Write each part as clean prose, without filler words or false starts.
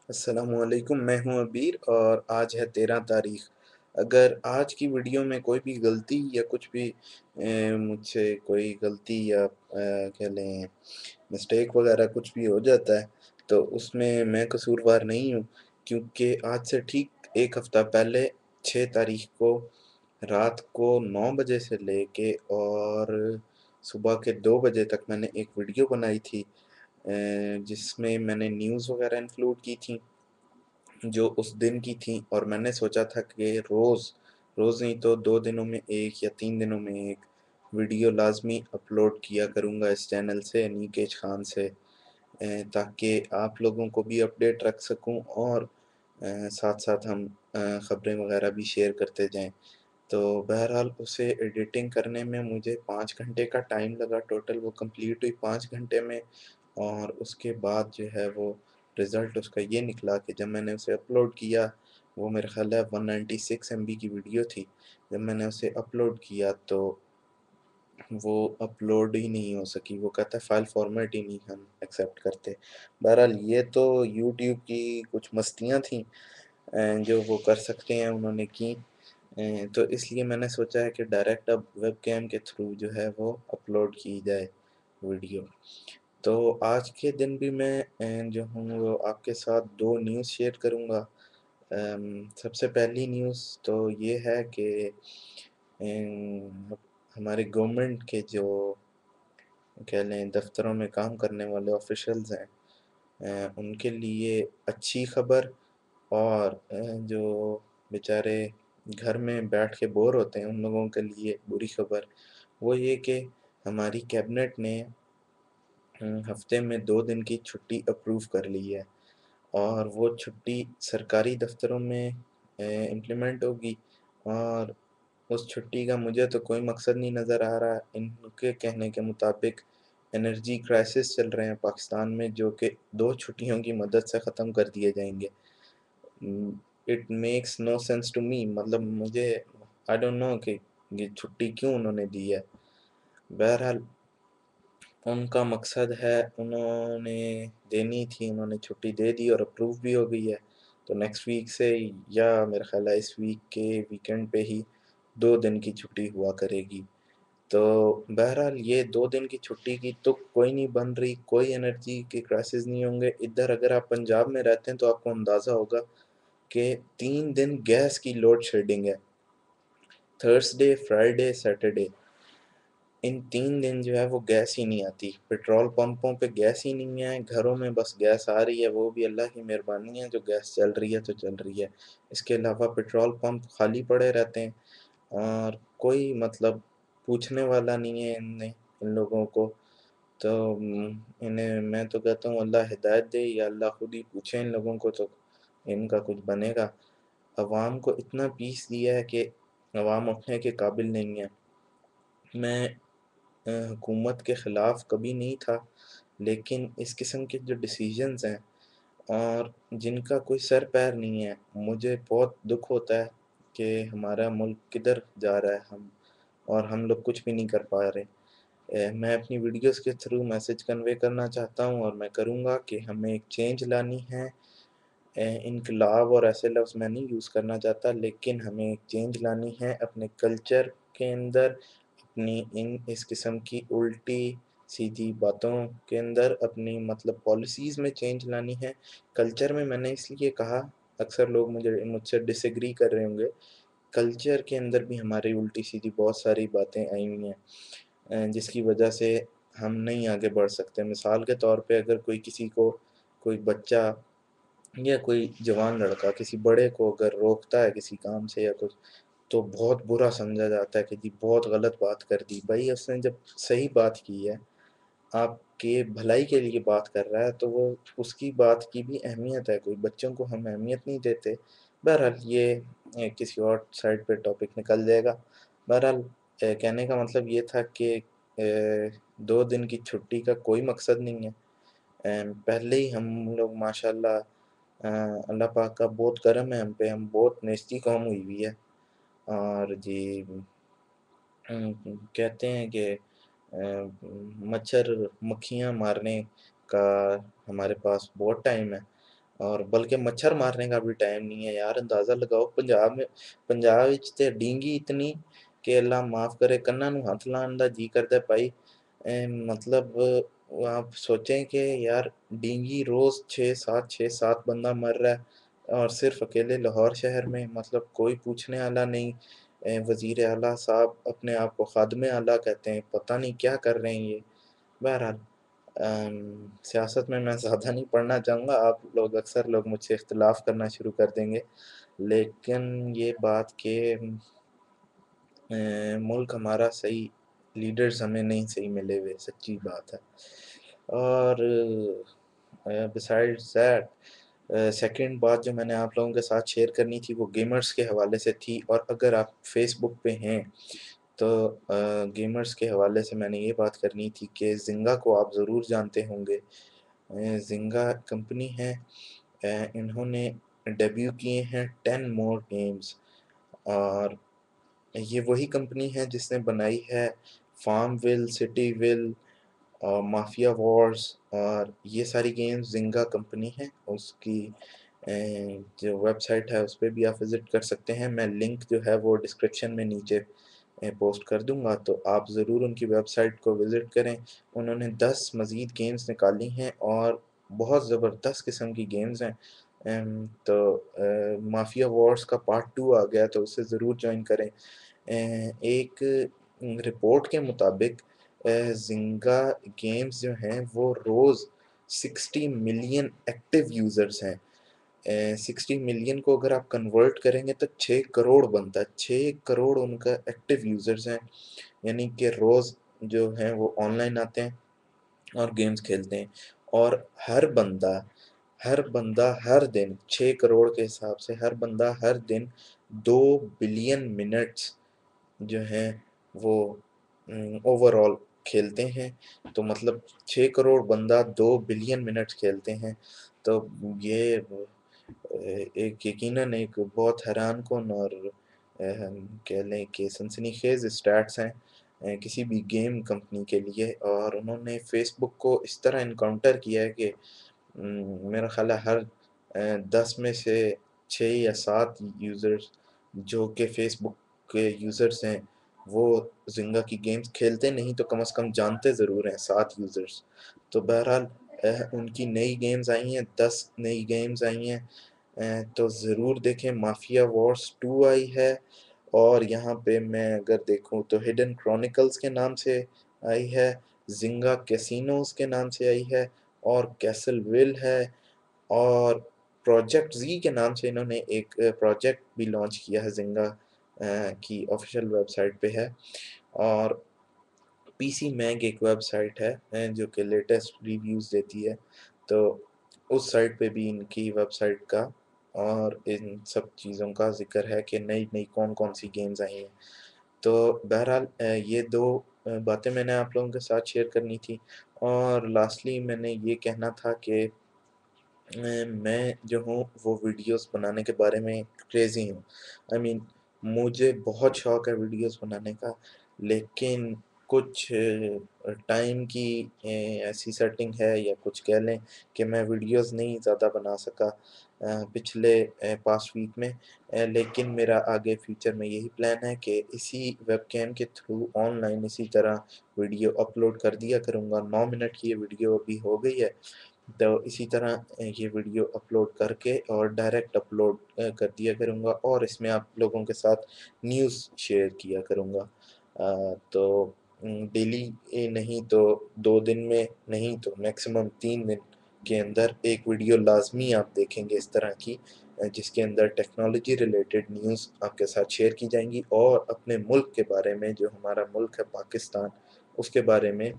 السلام علیکم، میں ہوں عبیر اور آج ہے 13 تاریخ۔ اگر آج کی ویڈیو میں کوئی بھی غلطی یا کچھ بھی مجھ سے کوئی غلطی یا کہہ لیں مسٹیک وغیرہ کچھ بھی ہو جاتا ہے تو اس میں قصوروار نہیں ہوں، کیونکہ آج سے ٹھیک ایک ہفتہ پہلے 6 تاریخ کو رات کو 9 بجے سے لے کے اور صبح کے 2 بجے تک میں نے ایک ویڈیو بنائی تھی جس میں نے نیوز وغیرہ انکلوڈ کی تھیں جو اس دن کی تھیں، اور میں نے سوچا تھا کہ روز نہیں تو 2 دنوں میں ایک یا 3 دنوں میں ایک ویڈیو لازمی اپلوڈ کیا کروں گا اس چینل سے، نیکیش خان سے، تاکہ آپ لوگوں کو بھی اپڈیٹ رکھ سکوں اور ساتھ ساتھ ہم خبریں وغیرہ بھی شیئر کرتے جائیں۔ تو بہرحال اسے ایڈیٹنگ کرنے میں مجھے 5 گھنٹے کا ٹائم لگا، ٹوٹل وہ کمپلیٹ ہوئی 5 گھنٹے میں، اور اس کے بعد جو ہے وہ رزلٹ اس کا یہ نکلا کہ جب میں نے اسے اپلوڈ کیا، وہ میرے خیال ہے 196 MB کی ویڈیو تھی، جب میں نے اسے اپلوڈ کیا تو وہ اپلوڈ ہی نہیں ہو سکی، وہ کہتا ہے فائل فارمیٹ ہی نہیں ہم ایکسیپٹ کرتے۔ بہرحال یہ تو یوٹیوب کی کچھ مستیاں تھیں جو وہ کر سکتے ہیں، انہوں نے کی، تو اس لیے میں نے سوچا ہے کہ ڈائریکٹ اب ویب کیم کے تھرو جو ہے وہ اپلوڈ کی جائے ویڈیو۔ تو آج کے دن بھی میں جو ہوں وہ آپ کے ساتھ 2 نیوز شیئر کروں گا۔ سب سے پہلی نیوز تو یہ ہے کہ ہماری گورنمنٹ کے جو کہہ لیں دفتروں میں کام کرنے والے آفیشلز ہیں، ان کے لیے اچھی خبر، اور جو بیچارے گھر میں بیٹھ کے بور ہوتے ہیں ان لوگوں کے لیے بری خبر، وہ یہ کہ ہماری کیبنٹ نے ہفتے میں 2 دن کی چھٹی اپروو کر لی ہے، اور وہ چھٹی سرکاری دفتروں میں امپلیمنٹ ہوگی، اور اس چھٹی کا مجھے تو کوئی مقصد نہیں نظر آ رہا۔ ان کے کہنے کے مطابق انرجی کرائسس چل رہے ہیں پاکستان میں، جو کہ 2 چھٹیوں کی مدد سے ختم کر دیے جائیں گے۔ It makes no sense to me, مطلب مجھے آئی ڈونٹ نو کہ یہ چھٹی کیوں انہوں نے دی ہے۔ بہرحال ان کا مقصد ہے، انہوں نے دینی تھی، انہوں نے چھٹی دے دی اور اپروو بھی ہو گئی ہے، تو نیکسٹ ویک سے یا میرے خیال ہے اس ویک کے ویکنڈ پہ ہی 2 دن کی چھٹی ہوا کرے گی۔ تو بہرحال یہ 2 دن کی چھٹی کی تو کوئی نہیں بن رہی، کوئی انرجی کے کرائسس نہیں ہوں گے ادھر۔ اگر آپ پنجاب میں رہتے ہیں تو آپ کو اندازہ ہوگا کہ 3 دن گیس کی لوڈ شیڈنگ ہے، تھرسڈے، فرائیڈے، سیٹرڈے، ان 3 دن جو ہے وہ گیس ہی نہیں آتی، پیٹرول پمپوں پہ گیس ہی نہیں ہے، گھروں میں بس گیس آ رہی ہے، وہ بھی اللہ کی مہربانی ہے، جو گیس چل رہی ہے تو چل رہی ہے، اس کے علاوہ پیٹرول پمپ خالی پڑے رہتے ہیں، اور کوئی مطلب پوچھنے والا نہیں ہے ان لوگوں کو۔ تو انہیں میں تو کہتا ہوں اللہ ہدایت دے، یا اللہ خود ہی پوچھے ان لوگوں کو تو ان کا کچھ بنے گا۔ عوام کو اتنا پیس دیا ہے کہ عوام اٹھنے کے قابل نہیں ہے۔ میں حکومت کے خلاف کبھی نہیں تھا، لیکن اس قسم کے جو ڈیسیجنز ہیں اور جن کا کوئی سر پیر نہیں ہے، مجھے بہت دکھ ہوتا ہے کہ ہمارا ملک کدھر جا رہا ہے، اور ہم لوگ کچھ بھی نہیں کر پا رہے۔ میں اپنی ویڈیوز کے تھرو میسج کنوے کرنا چاہتا ہوں، اور میں کروں گا کہ ہمیں ایک چینج لانی ہے۔ انقلاب اور ایسے لفظ میں نہیں یوز کرنا چاہتا، لیکن ہمیں ایک چینج لانی ہے اپنے کلچر کے اندر، اپنی اس قسم کی الٹی سیدھی باتوں کے اندر، اپنی مطلب پالیسیز میں چینج لانی ہے۔ کلچر میں نے اس لیے کہا، اکثر لوگ مجھ سے ڈس ایگری کر رہے ہوں گے، کلچر کے اندر بھی ہماری الٹی سیدھی بہت ساری باتیں آئی ہوئی ہیں جس کی وجہ سے ہم نہیں آگے بڑھ سکتے۔ مثال کے طور پہ اگر کسی کو، کوئی بچہ یا کوئی جوان لڑکا کسی بڑے کو اگر روکتا ہے کسی کام سے یا کچھ، تو بہت برا سمجھا جاتا ہے کہ جی بہت غلط بات کر دی۔ بھائی اس نے جب صحیح بات کی ہے، آپ کے بھلائی کے لیے بات کر رہا ہے، تو وہ اس کی بات کی بھی اہمیت ہے، کوئی بچوں کو ہم اہمیت نہیں دیتے۔ بہرحال یہ کسی اور سائٹ پہ ٹاپک نکل جائے گا۔ بہرحال کہنے کا مطلب یہ تھا کہ 2 دن کی چھٹی کا کوئی مقصد نہیں ہے۔ پہلے ہی ہم لوگ ماشاءاللہ، اللہ پاک کا بہت کرم ہے ہم پہ، ہم بہت نیستی قوم ہوئی ہوئی ہے، اور جی کہتے ہیں کہ مچھر مکھیاں مارنے کا ہمارے پاس بہت ٹائم ہے، اور بلکہ مچھر مارنے کا بھی ٹائم نہیں ہے یار. اندازہ لگاؤ پنجاب وچ تے ڈینگی اتنی کہ اللہ معاف کرے, کناں نوں ہاتھ لان دا جی کردا ہے بھائی. مطلب آپ سوچیں کہ یار ڈینگی روز 6 7 بندہ مر رہا ہے, اور صرف اکیلے لاہور شہر میں. مطلب کوئی پوچھنے والا نہیں. وزیر اعلیٰ صاحب اپنے آپ کو خادم اعلیٰ کہتے ہیں, پتہ نہیں کیا کر رہے ہیں یہ. بہرحال سیاست میں زیادہ نہیں پڑھنا چاہوں گا, آپ لوگ اکثر لوگ مجھ سے اختلاف کرنا شروع کر دیں گے, لیکن یہ بات کہ ملک ہمارا صحیح, لیڈرز ہمیں نہیں صحیح ملے ہوئے, سچی بات ہے. اور بسائڈ دیٹ سیکنڈ بات جو میں نے آپ لوگوں کے ساتھ شیئر کرنی تھی وہ گیمرز کے حوالے سے تھی. اور اگر آپ فیس بک پہ ہیں تو گیمرز کے حوالے سے میں نے یہ بات کرنی تھی کہ زنگا کو آپ ضرور جانتے ہوں گے. زنگا کمپنی ہے, انہوں نے ڈیبیو کیے ہیں 10 مور گیمز. اور یہ وہی کمپنی ہے جس نے بنائی ہے فارم ویل, سٹی ویل اور مافیا وارز, اور یہ ساری گیمز زنگا کمپنی ہے. اس کی جو ویب سائٹ ہے اس پہ بھی آپ وزٹ کر سکتے ہیں. میں لنک جو ہے وہ ڈسکرپشن میں نیچے پوسٹ کر دوں گا, تو آپ ضرور ان کی ویب سائٹ کو وزٹ کریں. انہوں نے 10 مزید گیمز نکالی ہیں اور بہت زبردست قسم کی گیمز ہیں. تو مافیا وارز کا پارٹ 2 آ گیا تو اسے ضرور جوائن کریں. ایک رپورٹ کے مطابق زنگا گیمز جو ہیں وہ روز 60 ملین ایکٹیو یوزرز ہیں. 60 ملین کو اگر آپ کنورٹ کریں گے تو 6 کروڑ بنتا ہے. 6 کروڑ ان کا ایکٹیو یوزرز ہیں, یعنی کہ روز جو ہیں وہ آن لائن آتے ہیں اور گیمز کھیلتے ہیں. اور ہر بندہ ہر دن 6 کروڑ کے حساب سے ہر بندہ ہر دن 2 بلین منٹس جو ہیں وہ اوور آل کھیلتے ہیں. تو مطلب 6 کروڑ بندہ 2 بلین منٹس کھیلتے ہیں. تو یہ ایک یقیناً ایک بہت حیران کن اور کہہ لیں کہ سنسنی خیز اسٹیٹس ہیں کسی بھی گیم کمپنی کے لیے. اور انہوں نے فیس بک کو اس طرح انکاؤنٹر کیا ہے کہ میرا خیال ہے ہر 10 میں سے 6 یا 7 یوزرز جو کہ فیس بک کے یوزرز ہیں وہ زنگا کی گیمز کھیلتے نہیں تو کم از کم جانتے ضرور ہیں 7 یوزرز. تو بہرحال ان کی نئی گیمز آئی ہیں, 10 نئی گیمز آئی ہیں, تو ضرور دیکھیں. مافیا وارز 2 آئی ہے, اور یہاں پہ میں اگر دیکھوں تو ہڈن کرونیکلز کے نام سے آئی ہے, زنگا کیسینوز کے نام سے آئی ہے, اور کیسل ویل ہے, اور پروجیکٹ زی کے نام سے انہوں نے ایک پروجیکٹ بھی لانچ کیا ہے, زنگا کی آفیشیل ویب سائٹ پہ ہے. اور پی سی میگ ایک ویب سائٹ ہے جو کہ لیٹسٹ ریویوز دیتی ہے, تو اس سائٹ پہ بھی ان کی ویب سائٹ کا اور ان سب چیزوں کا ذکر ہے کہ نئی کون سی گیمز آئی ہیں. تو بہرحال یہ 2 باتیں میں نے آپ لوگوں کے ساتھ شیئر کرنی تھی. اور لاسٹلی میں نے یہ کہنا تھا کہ میں جو ہوں وہ ویڈیوز بنانے کے بارے میں کریزی ہوں. مجھے بہت شوق ہے ویڈیوز بنانے کا, لیکن کچھ ٹائم کی ایسی سیٹنگ ہے یا کچھ کہہ لیں کہ میں ویڈیوز نہیں زیادہ بنا سکا پچھلے پاسٹ ویک میں. لیکن میرا آگے فیوچر میں یہی پلان ہے کہ اسی ویب کیم کے تھرو آن لائن اسی طرح ویڈیو اپلوڈ کر دیا کروں گا. 9 منٹ کی یہ ویڈیو ابھی ہو گئی ہے, تو اسی طرح یہ ویڈیو اپلوڈ کر کے اور ڈائریکٹ اپلوڈ کر دیا کروں گا, اور اس میں آپ لوگوں کے ساتھ نیوز شیئر کیا کروں گا. تو ڈیلی نہیں تو 2 دن میں, نہیں تو میکسیمم 3 دن کے اندر ایک ویڈیو لازمی آپ دیکھیں گے اس طرح کی, جس کے اندر ٹیکنالوجی ریلیٹڈ نیوز آپ کے ساتھ شیئر کی جائیں گی, اور اپنے ملک کے بارے میں, جو ہمارا ملک ہے پاکستان, اس کے بارے میں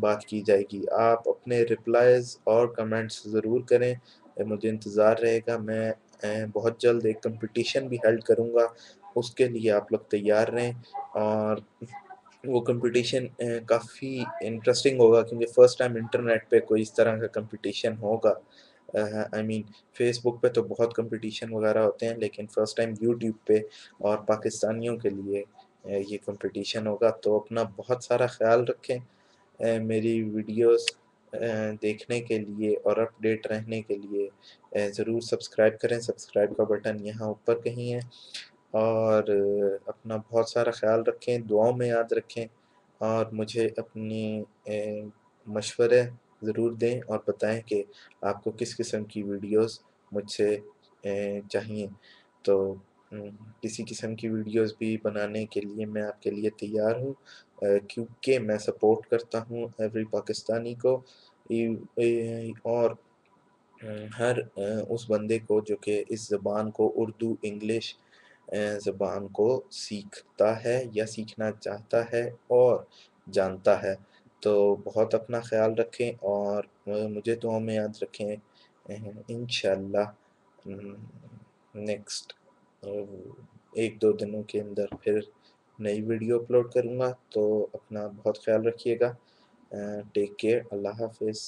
بات کی جائے گی. آپ اپنے رپلائز اور کمنٹس ضرور کریں, مجھے انتظار رہے گا. میں بہت جلد ایک کمپٹیشن بھی ہیلڈ کروں گا, اس کے لیے آپ لوگ تیار رہیں. اور وہ کمپٹیشن کافی انٹرسٹنگ ہوگا, کیونکہ فرسٹ ٹائم انٹرنیٹ پہ کوئی اس طرح کا کمپٹیشن ہوگا. فیس بک پہ تو بہت کمپٹیشن وغیرہ ہوتے ہیں, لیکن فرسٹ ٹائم یوٹیوب پہ اور پاکستانیوں کے لیے یہ کمپٹیشن ہوگا. تو اپنا بہت سارا خیال رکھیں, میری ویڈیوز دیکھنے کے لیے اور اپڈیٹ رہنے کے لیے ضرور سبسکرائب کریں. سبسکرائب کا بٹن یہاں اوپر کہیں ہے. اور اپنا بہت سارا خیال رکھیں، دعاؤں میں یاد رکھیں، اور مجھے اپنی مشورے ضرور دیں اور بتائیں کہ آپ کو کس قسم کی ویڈیوز مجھ سے چاہیے. تو کسی قسم کی ویڈیوز بھی بنانے کے لیے میں آپ کے لیے تیار ہوں، کیونکہ میں سپورٹ کرتا ہوں ایوری پاکستانی کو، اور ہر اس بندے کو جو کہ اس زبان کو، اردو انگلش زبان کو سیکھتا ہے یا سیکھنا چاہتا ہے اور جانتا ہے. تو بہت اپنا خیال رکھیں اور مجھے دعاؤں میں یاد رکھیں. انشاءاللہ نیکسٹ ایک دو دنوں کے اندر پھر نئی ویڈیو اپلوڈ کروں گا. تو اپنا بہت خیال رکھیے گا. Take care. اللہ حافظ.